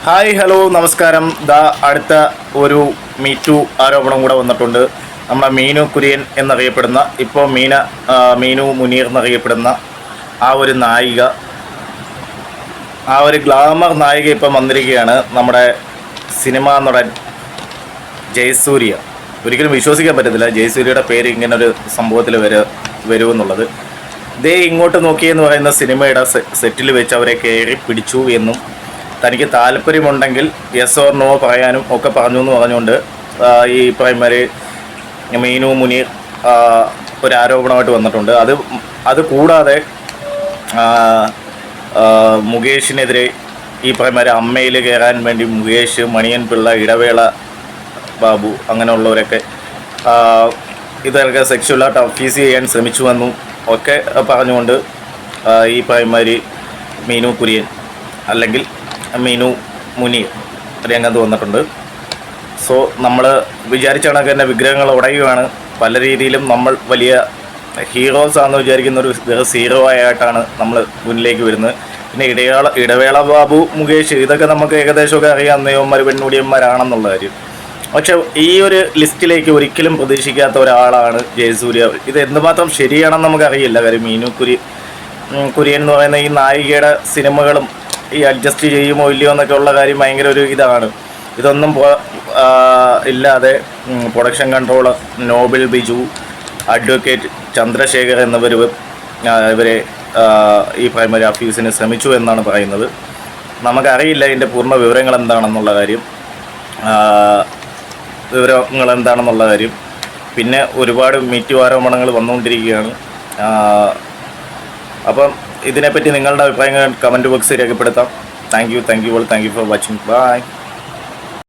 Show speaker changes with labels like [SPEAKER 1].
[SPEAKER 1] Hi hello നമസ്കാരം. അടുത്ത ഒരു മീറ്റു ആരോപണം കൂടെ വന്നിട്ടുണ്ട്. നമ്മുടെ മീനു കുര്യൻ എന്നറിയപ്പെടുന്ന, ഇപ്പോൾ മീനു മുനീർ എന്നറിയപ്പെടുന്ന ആ ഒരു നായിക, ആ ഒരു ഗ്ലാമർ നായിക ഇപ്പം വന്നിരിക്കുകയാണ്. നമ്മുടെ സിനിമാ നടൻ ജയസൂര്യ. ഒരിക്കലും വിശ്വസിക്കാൻ പറ്റത്തില്ല ജയസൂര്യയുടെ പേര് ഇങ്ങനൊരു സംഭവത്തിൽ വരുമെന്നുള്ളത്. ദേ ഇങ്ങോട്ട് നോക്കിയെന്ന് പറയുന്ന സിനിമയുടെ സെറ്റിൽ വെച്ച് അവരെ കയറി പിടിച്ചു എന്നും തനിക്ക് താല്പര്യമുണ്ടെങ്കിൽ യെസ് ഓർ നോ പറയാനും ഒക്കെ പറഞ്ഞു എന്ന് പറഞ്ഞുകൊണ്ട് ഈ പ്രൈമറി മീനു മുനീർ ഒരു ആരോപണമായിട്ട് വന്നിട്ടുണ്ട്. അത് കൂടാതെ മുകേഷിനെതിരെ ഈ പ്രൈമറി അമ്മയിൽ കയറാൻ വേണ്ടി മുകേഷ്, മണിയൻ പിള്ള, ഇടവേള ബാബു അങ്ങനെയുള്ളവരൊക്കെ ഇതൊക്കെ സെക്ഷുവലായിട്ട് അബ്യൂസ് ചെയ്യാൻ ശ്രമിച്ചുവെന്നും ഒക്കെ പറഞ്ഞുകൊണ്ട് ഈ പ്രൈമറി മീനു കുര്യൻ അല്ലെങ്കിൽ മീനു മുനീർ രംഗത്ത് വന്നിട്ടുണ്ട്. സോ നമ്മൾ വിചാരിച്ച കണക്ക് തന്നെ വിഗ്രഹങ്ങൾ ഉടയുകയാണ്. പല രീതിയിലും നമ്മൾ വലിയ ഹീറോസ് ആണെന്ന് വിചാരിക്കുന്ന ഒരു സീറോ ആയിട്ടാണ് നമ്മൾ മുന്നിലേക്ക് വരുന്നത്. പിന്നെ ഇടവേള ബാബു, മുകേഷ് ഇതൊക്കെ നമുക്ക് ഏകദേശമൊക്കെ അറിയാം, നെയ്യന്മാർ പെൺകുടിയന്മാരാണെന്നുള്ള കാര്യം. പക്ഷെ ഈ ഒരു ലിസ്റ്റിലേക്ക് ഒരിക്കലും പ്രതീക്ഷിക്കാത്ത ഒരാളാണ് ജയസൂര്യ. ഇത് എന്തുമാത്രം ശരിയാണെന്ന് നമുക്കറിയില്ല. കാര്യം മീനു കുര്യൻ എന്ന് പറയുന്ന ഈ നായികയുടെ സിനിമകളും ഈ അഡ്ജസ്റ്റ് ചെയ്യുമോ ഇല്ലയോ എന്നൊക്കെ ഉള്ള കാര്യം ഭയങ്കര ഒരു ഇതാണ്. ഇതൊന്നും ഇല്ലാതെ production controller Noble Biju, advocate Chandrashekhar ഇവരെ ഈ പ്രൈമറി അഫീസിന് ശ്രമിച്ചു എന്നാണ് പറയുന്നത്. നമുക്കറിയില്ല ഇതിൻ്റെ പൂർണ്ണ വിവരങ്ങൾ എന്താണെന്നുള്ള കാര്യം. പിന്നെ ഒരുപാട് മീറ്റു ആരോപണങ്ങൾ വന്നുകൊണ്ടിരിക്കുകയാണ്. അപ്പം ഇതിനെപ്പറ്റി നിങ്ങളുടെ അഭിപ്രായങ്ങൾ കമൻറ്റ് ബോക്സിൽ രേഖപ്പെടുത്താം. Thank you for watching. By.